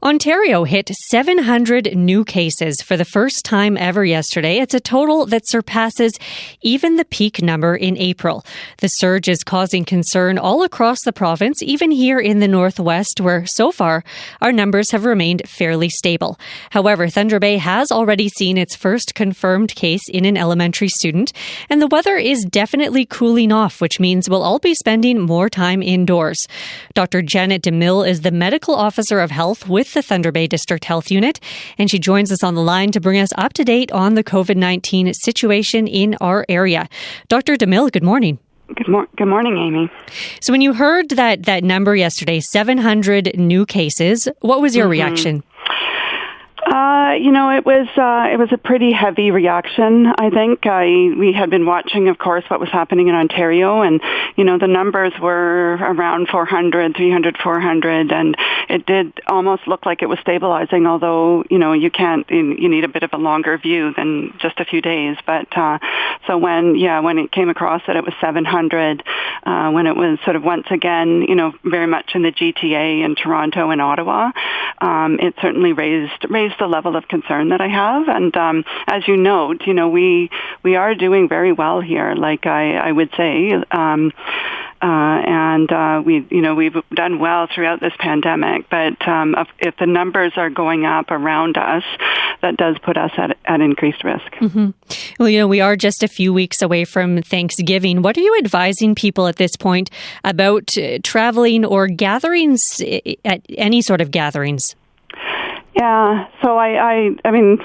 Ontario hit 700 new cases for the first time ever yesterday. It's a total that surpasses even the peak number in April. The surge is causing concern all across the province, even here in the Northwest, where so far our numbers have remained fairly stable. However, Thunder Bay has already seen its first confirmed case in an elementary student, and the weather is definitely cooling off, which means we'll all be spending more time indoors. Dr. Janet DeMille is the medical officer of health with the Thunder Bay District Health Unit, and she joins us on the line to bring us up to date on the COVID-19 situation in our area. Dr. DeMille, good morning. Good morning, Amy. So when you heard that number yesterday, 700 new cases, what was your reaction? It was a pretty heavy reaction, I think. We had been watching, of course, what was happening in Ontario, and, the numbers were around 300, 400, and it did almost look like it was stabilizing, although, you need a bit of a longer view than just a few days. But so when it came across that it was 700, when it was sort of once again, very much in the GTA and Toronto and Ottawa, it certainly raised the level of concern that I have. And as you note, we are doing very well here, like I would say. We've done well throughout this pandemic, but if the numbers are going up around us, that does put us at increased risk. Mm-hmm. Well, we are just a few weeks away from Thanksgiving. What are you advising people at this point about traveling or gatherings, at any sort of gatherings? Yeah, so I mean,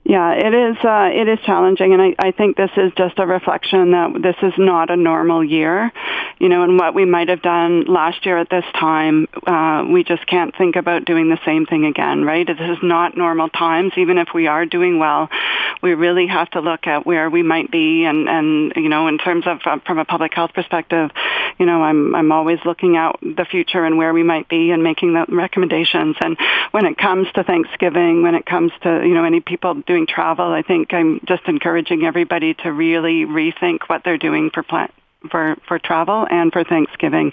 yeah, it is challenging, and I think this is just a reflection that this is not a normal year, and what we might have done last year at this time, we just can't think about doing the same thing again, right? This is not normal times. Even if we are doing well, we really have to look at where we might be, and in terms of from a public health perspective, I'm always looking out the future and where we might be and making the recommendations. And when it comes to Thanksgiving, when it comes to any people doing travel, I think I'm just encouraging everybody to really rethink what they're doing for travel and for Thanksgiving,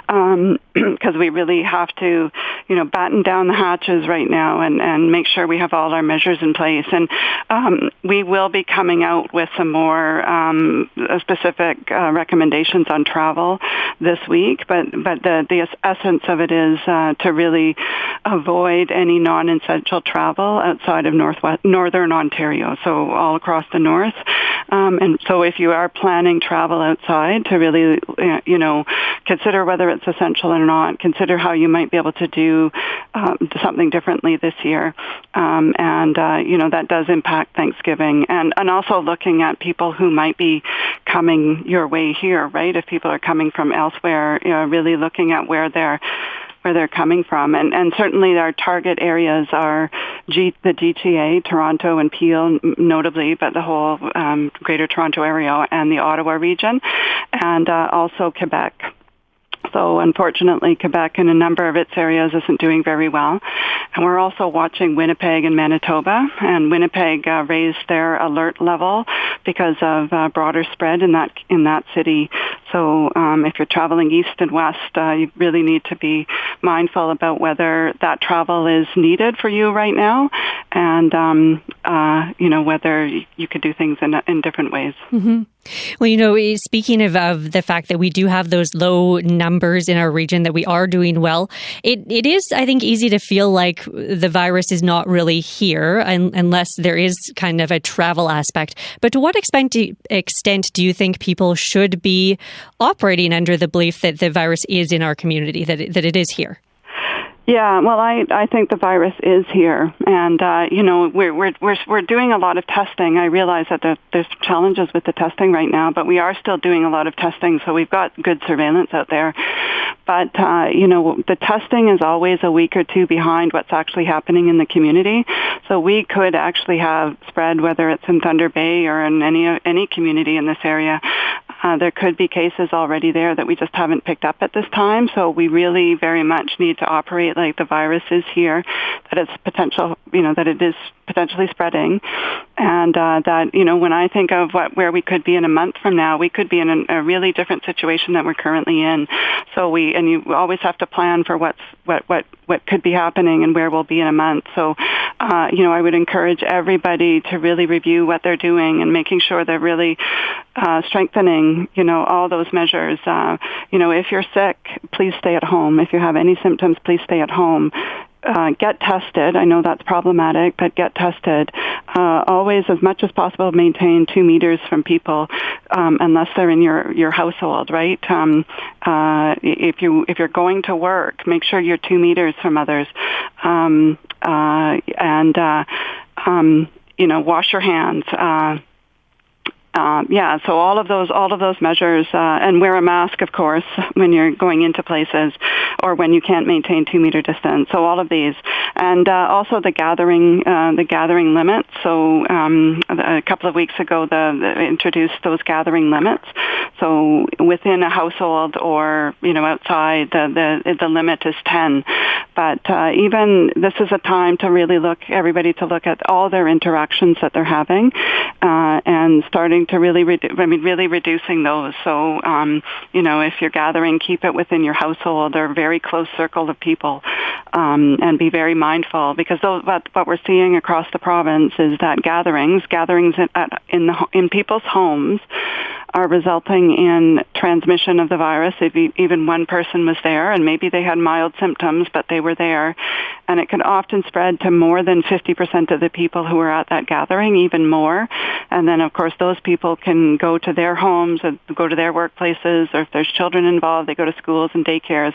because we really have to, batten down the hatches right now and make sure we have all our measures in place. And we will be coming out with some more specific recommendations on travel this week. But the essence of it is to really avoid any non-essential travel outside of northern Ontario, so all across the north. And so if you are planning travel outside, to really, consider whether it's essential or not, consider how you might be able to do something differently this year. That does impact Thanksgiving. And also looking at people who might be coming your way here, right? If people are coming from elsewhere, really looking at where they're coming from. And certainly our target areas are the GTA, Toronto and Peel notably, but the whole Greater Toronto area and the Ottawa region, and also Quebec. So unfortunately, Quebec in a number of its areas isn't doing very well. And we're also watching Winnipeg and Manitoba. And Winnipeg raised their alert level because of broader spread in that city. So if you're traveling east and west, you really need to be mindful about whether that travel is needed for you right now, and whether you could do things in different ways. Mm-hmm. Well, speaking of the fact that we do have those low numbers in our region, that we are doing well, it is, I think, easy to feel like the virus is not really here unless there is kind of a travel aspect. But to what extent do you think people should be operating under the belief that the virus is in our community, that it is here? Yeah, well, I think the virus is here, and we're doing a lot of testing. I realize that there's challenges with the testing right now, but we are still doing a lot of testing, so we've got good surveillance out there. But the testing is always a week or two behind what's actually happening in the community. So we could actually have spread, whether it's in Thunder Bay or in any community in this area, There could be cases already there that we just haven't picked up at this time. So we really very much need to operate like the virus is here, that it's potential, that it is potentially spreading, and that, when I think of where we could be in a month from now, we could be in a really different situation that we're currently in. So you always have to plan for what could be happening and where we'll be in a month. So, I would encourage everybody to really review what they're doing and making sure they're really strengthening, all those measures. If you're sick, please stay at home. If you have any symptoms, please stay at home. Get tested. I know that's problematic, but get tested. Always, as much as possible, maintain 2 meters from people, unless they're in your household, right? If you're going to work, make sure you're 2 meters from others, and wash your hands. So all of those measures, and wear a mask, of course, when you're going into places or when you can't maintain 2 meter distance. So all of these, and also the gathering limits. So a couple of weeks ago, they introduced those gathering limits. So within a household or outside, the limit is 10. But even this is a time to really look at all their interactions that they're having, and starting to really reducing those. So, if you're gathering, keep it within your household or a very close circle of people, and be very mindful, because what we're seeing across the province is that gatherings in people's homes are resulting in transmission of the virus. If even one person was there and maybe they had mild symptoms, but they were there, and it can often spread to more than 50% of the people who are at that gathering, even more. And then, of course, those people can go to their homes, and go to their workplaces, or if there's children involved, they go to schools and daycares.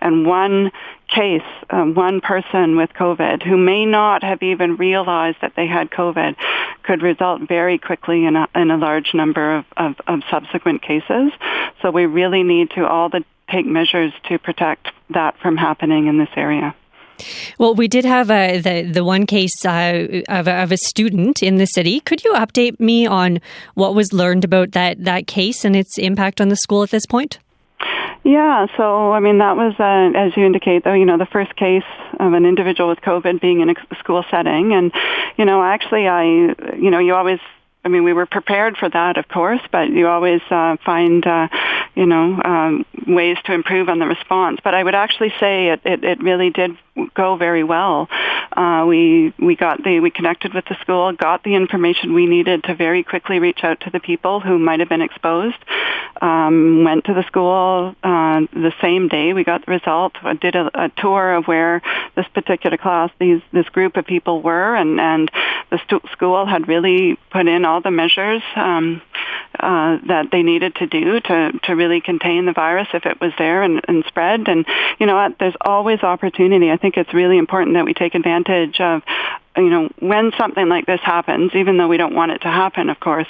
And one case, one person with COVID who may not have even realized that they had COVID could result very quickly in a large number of subsequent cases. So we really need to take measures to protect that from happening in this area. Well, we did have the one case of a student in the city. Could you update me on what was learned about that case and its impact on the school at this point? Yeah, so that was, as you indicate, though, the first case of an individual with COVID being in a school setting, and you always. We were prepared for that, of course, but you always find, ways to improve on the response. But I would actually say it really did go very well. We connected with the school, got the information we needed to very quickly reach out to the people who might have been exposed. Went to the school the same day we got the result. I did a tour of where this particular class, this group of people were, and the school had really put in all the measures that they needed to do to really contain the virus if it was there and spread. And there's always opportunity. I think it's really important that we take advantage of when something like this happens, even though we don't want it to happen, of course,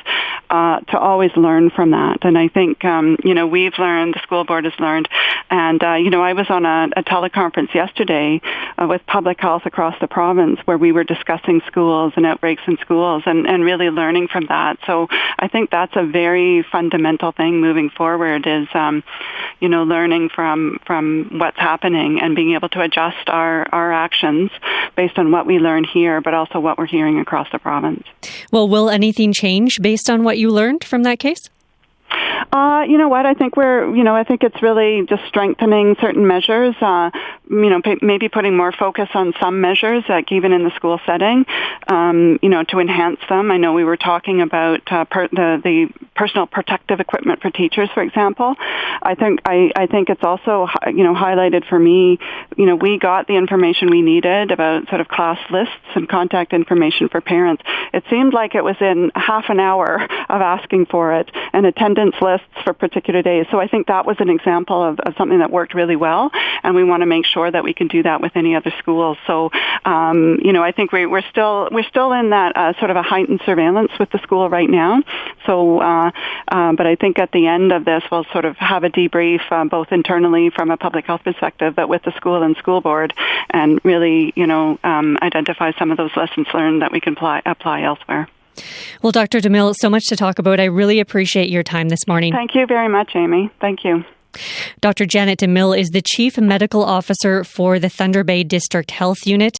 to always learn from that. And I think, we've learned, the school board has learned. And, I was on a teleconference yesterday with public health across the province where we were discussing schools and outbreaks in schools and really learning from that. So I think that's a very fundamental thing moving forward is, learning from what's happening and being able to adjust our actions based on what we learn here, but also what we're hearing across the province. Well, will anything change based on what you learned from that case? You know what? I think I think it's really just strengthening certain measures, maybe putting more focus on some measures, like even in the school setting, to enhance them. I know we were talking about the personal protective equipment for teachers, for example. I think it's also, highlighted for me, we got the information we needed about sort of class lists and contact information for parents. It seemed like it was in half an hour of asking for it, and attendance lists for particular days. So I think that was an example of something that worked really well, and we want to make sure that we can do that with any other schools. So, I think we're still in that sort of a heightened surveillance with the school right now. So, but I think at the end of this, we'll sort of have a debrief both internally from a public health perspective, but with the school and school board, and really, identify some of those lessons learned that we can apply elsewhere. Well, Dr. DeMille, so much to talk about. I really appreciate your time this morning. Thank you very much, Amy. Thank you. Dr. Janet DeMille is the Chief Medical Officer for the Thunder Bay District Health Unit.